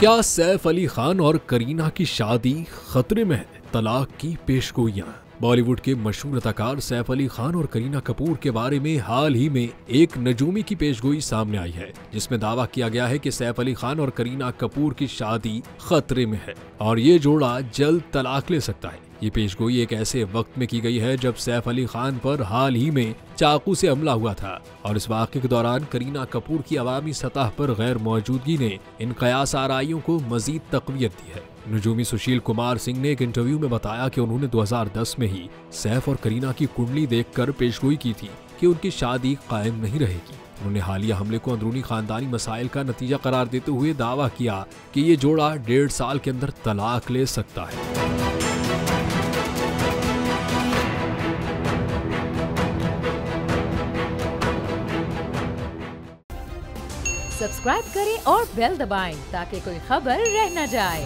क्या सैफ अली खान और करीना की शादी खतरे में है? तलाक की पेशगोइयां। बॉलीवुड के मशहूर अदाकार सैफ अली खान और करीना कपूर के बारे में हाल ही में एक नजूमी की पेशगोई सामने आई है, जिसमें दावा किया गया है कि सैफ अली खान और करीना कपूर की शादी खतरे में है और ये जोड़ा जल्द तलाक ले सकता है। ये पेशगोई एक ऐसे वक्त में की गई है जब सैफ अली खान पर हाल ही में चाकू से हमला हुआ था और इस वाक़े के दौरान करीना कपूर की अवामी सतह पर गैर मौजूदगी ने इन कयास आराइयों को मजीद तक़वियत दी है। नजूमी सुशील कुमार सिंह ने एक इंटरव्यू में बताया कि उन्होंने 2010 में ही सैफ और करीना की कुंडली देखकर पेशगोई की थी कि उनकी शादी कायम नहीं रहेगी। उन्होंने हालिया हमले को अंदरूनी खानदानी मसाइल का नतीजा करार देते हुए दावा किया कि ये जोड़ा 1.5 साल के अंदर तलाक ले सकता है। सब्सक्राइब करें और बेल दबाएं ताकि कोई खबर रह न जाए।